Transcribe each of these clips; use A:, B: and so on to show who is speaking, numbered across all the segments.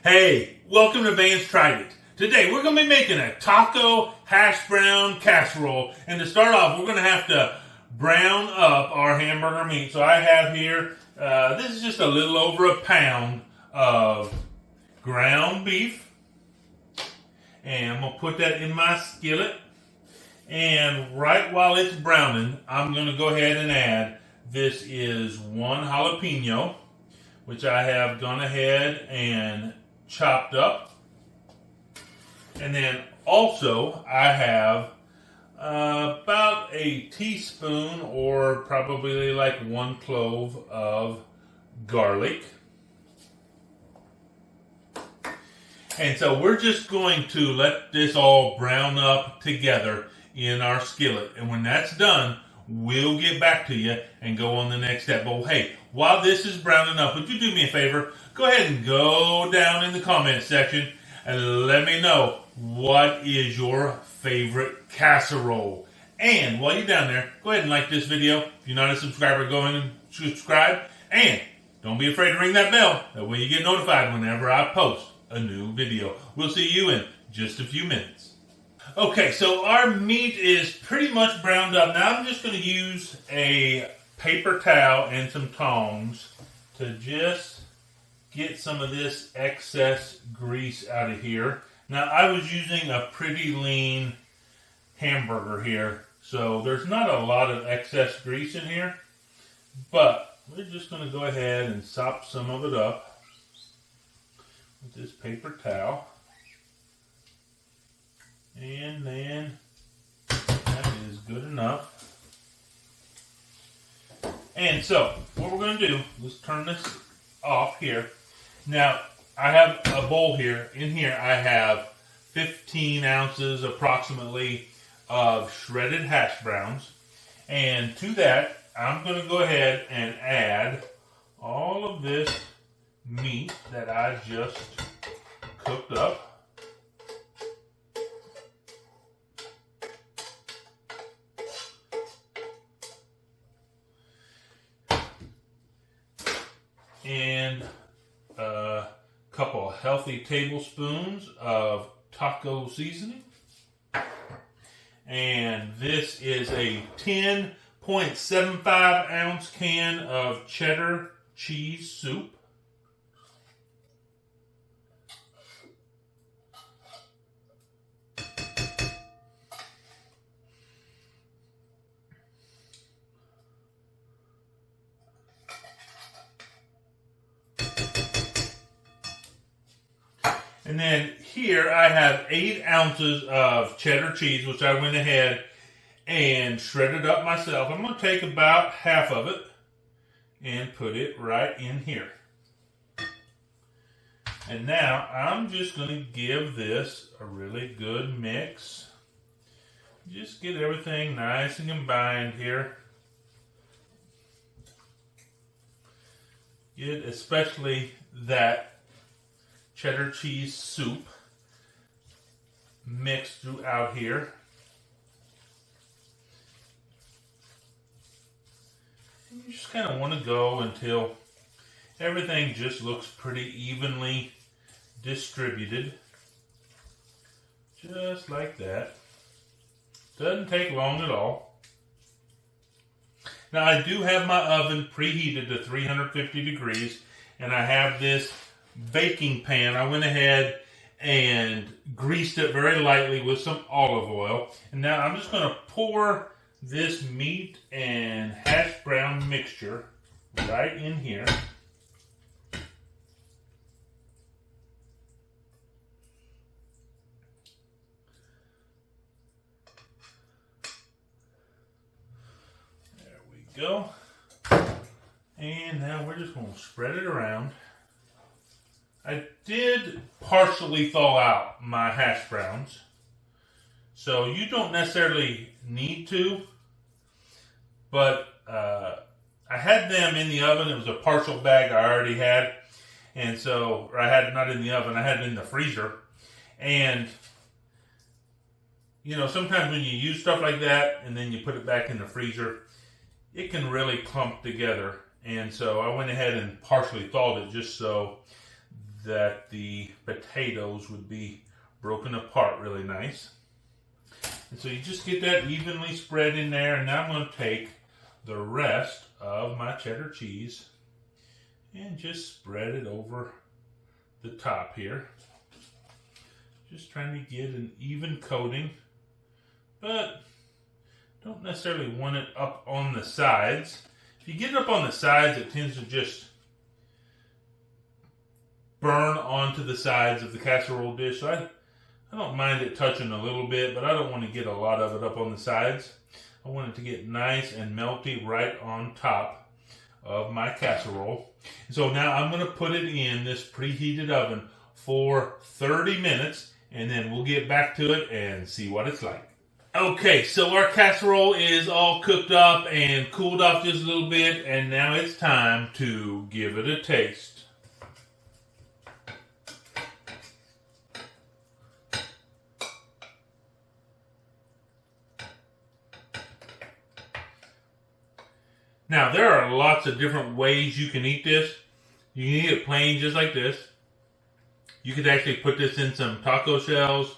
A: Hey, welcome to Vance Tried It. Today we're going to be making a taco hash brown casserole. And to start off, we're going to have to brown up our hamburger meat. So I have here, this is just a little over a pound of ground beef. And I'm going to put that in my skillet. And right while it's browning, I'm going to go ahead and add, this is one jalapeno, which I have gone ahead and chopped up. And then also I have about a teaspoon or probably like one clove of garlic. And so we're just going to let this all brown up together in our skillet. And when that's done, we'll get back to you and go on the next step. But hey, while this is browning up, would you do me a favor? Go ahead and go down in the comment section and let me know what is your favorite casserole. And while you're down there, go ahead and like this video. If you're not a subscriber, go ahead and subscribe. And don't be afraid to ring that bell. That way you get notified whenever I post a new video. We'll see you in just a few minutes. Okay, so our meat is pretty much browned up. Now I'm just going to use a paper towel and some tongs to just get some of this excess grease out of here. Now I was using a pretty lean hamburger here, so there's not a lot of excess grease in here, but we're just going to go ahead and sop some of it up with this paper towel. And then that is good enough. And so what we're going to do, let's turn this off here. Now I have a bowl here. In here I have 15 ounces approximately of shredded hash browns. And to that I'm going to go ahead and add all of this meat that I just cooked up. And a couple of healthy tablespoons of taco seasoning. And this is a 10.75 ounce can of cheddar cheese soup. And then here I have 8 ounces of cheddar cheese, which I went ahead and shredded up myself. I'm going to take about half of it and put it right in here. And now I'm just going to give this a really good mix. Just get everything nice and combined here. Get especially that cheddar cheese soup mixed throughout here. And you just kind of want to go until everything just looks pretty evenly distributed. Just like that. Doesn't take long at all. Now I do have my oven preheated to 350 degrees, and I have this baking pan. I went ahead and greased it very lightly with some olive oil. And now I'm just going to pour this meat and hash brown mixture right in here. There we go. And now we're just going to spread it around. I did partially thaw out my hash browns, so you don't necessarily need to, but I had them in the oven. It was a partial bag I already had, and so, or I had it not in the oven, I had it in the freezer. And you know, sometimes when you use stuff like that and then you put it back in the freezer, it can really clump together. And so I went ahead and partially thawed it just so that the potatoes would be broken apart really nice. And so you just get that evenly spread in there, and now I'm going to take the rest of my cheddar cheese and just spread it over the top here. Just trying to get an even coating, but don't necessarily want it up on the sides. If you get it up on the sides, it tends to just burn onto the sides of the casserole dish. So I don't mind it touching a little bit, but I don't want to get a lot of it up on the sides. I want it to get nice and melty right on top of my casserole. So now I'm going to put it in this preheated oven for 30 minutes, and then we'll get back to it and see what it's like. Okay, so our casserole is all cooked up and cooled off just a little bit, and now it's time to give it a taste. Now, there are lots of different ways you can eat this. You can eat it plain just like this. You could actually put this in some taco shells.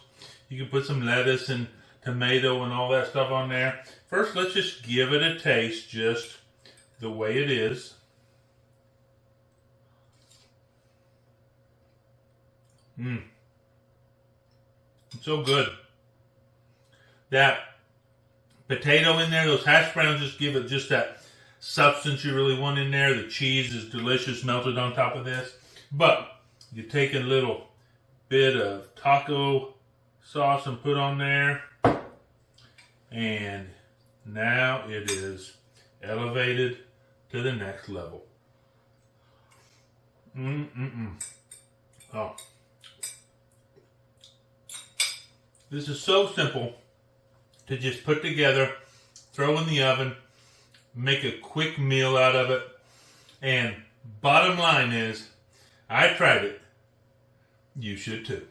A: You can put some lettuce and tomato and all that stuff on there. First, let's just give it a taste just the way it is. It's so good. That potato in there, those hash browns just give it just that substance you really want in there. The cheese is delicious melted on top of this. But you take a little bit of taco sauce and put on there. And now it is elevated to the next level. Oh. This is so simple to just put together, throw in the oven, make a quick meal out of it. And bottom line is, I tried it. You should too.